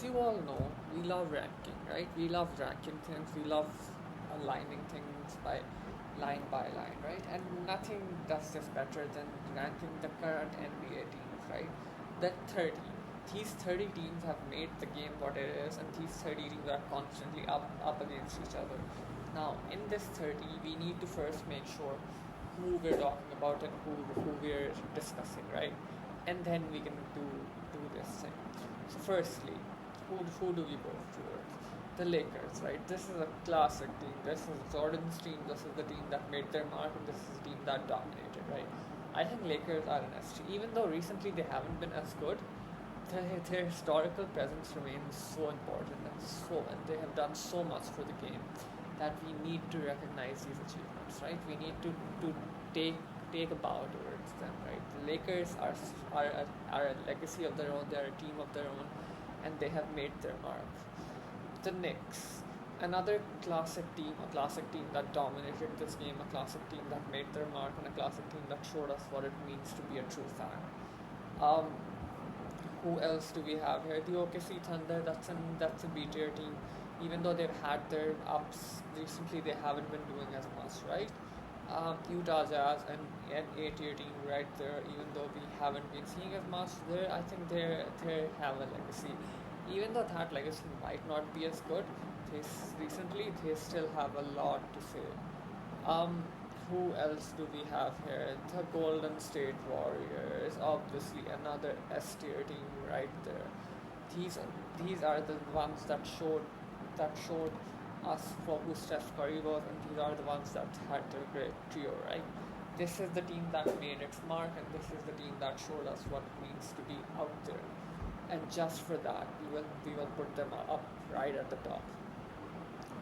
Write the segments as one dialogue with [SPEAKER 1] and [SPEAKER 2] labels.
[SPEAKER 1] as you all know, we love ranking, right? We love ranking things, we love aligning things by line, right? And nothing does this better than ranking the current NBA teams, right? The 30. These 30 teams have made the game what it is, and these 30 teams are constantly up against each other. Now, in this 30, we need to first make sure who we're talking about and who we're discussing, right? And then we can do this thing. So, firstly, who do we go towards? The Lakers, right? This is a classic team. This is Jordan's team. This is the team that made their mark, and this is the team that dominated, right? I think Lakers are an ST. Even though recently they haven't been as good, their historical presence remains so important and they have done so much for the game that we need to recognize these achievements, right? We need to take a bow towards them, right? The Lakers are a legacy of their own. They are a team of their own, and they have made their mark. The Knicks, another classic team that dominated this game, a classic team that made their mark, and a classic team that showed us what it means to be a true fan. Um, who else do we have here? The OKC Thunder. That's a B tier team. Even though they've had their ups recently, they haven't been doing as much, right? Utah Jazz and A tier team right there. Even though we haven't been seeing as much there, I think they have a legacy. Even though that legacy might not be as good, they still have a lot to say. Um, who else do we have here? The Golden State Warriors, obviously another S tier team right there. These these are the ones that showed us for who Steph Curry was, and these are the ones that had their great trio, right? This is the team that made its mark, and this is the team that showed us what it means to be out there. And just for that, we will put them up right at the top.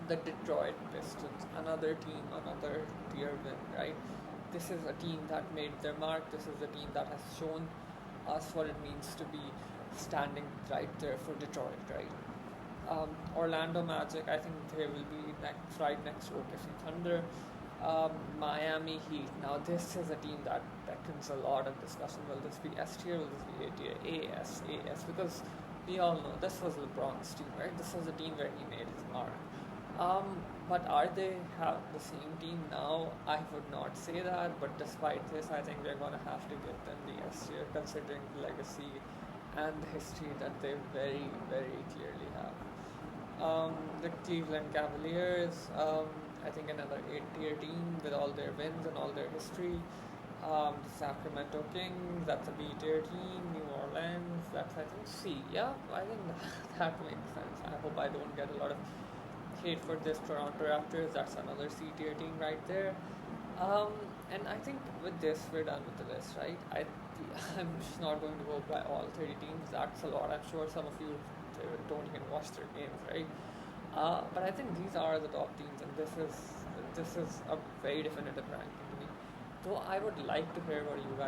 [SPEAKER 1] The Detroit Pistons, another team, another tier win, right? This is a team that made their mark. This is a team that has shown us what it means to be standing right there for Detroit, right? Orlando Magic, I think they will be right next to OKC Thunder. Miami Heat. Now this is a team that beckons a lot of discussion. Will this be S tier? Will this be A tier? AS. Because we all know this was LeBron's team, right? This was a team where he made his mark. But are they have the same team now? I would not say that. But despite this, I think we're gonna have to give them the S tier, considering the legacy and the history that they very, very clearly have. The Cleveland Cavaliers, I think another 8 tier team with all their wins and all their history. The Sacramento Kings, that's a B tier team. New Orleans, that's I think C. Yeah, I think that makes sense. I hope I don't get a lot of hate for this. Toronto Raptors, that's another C tier team right there. Um, and I think with this, we're done with the list, right? I'm just not going to go by all 30 teams. That's a lot. I'm sure some of you don't even watch their games, right? But I think these are the top teams, and this is a very definitive ranking to me. Though I would like to hear what you guys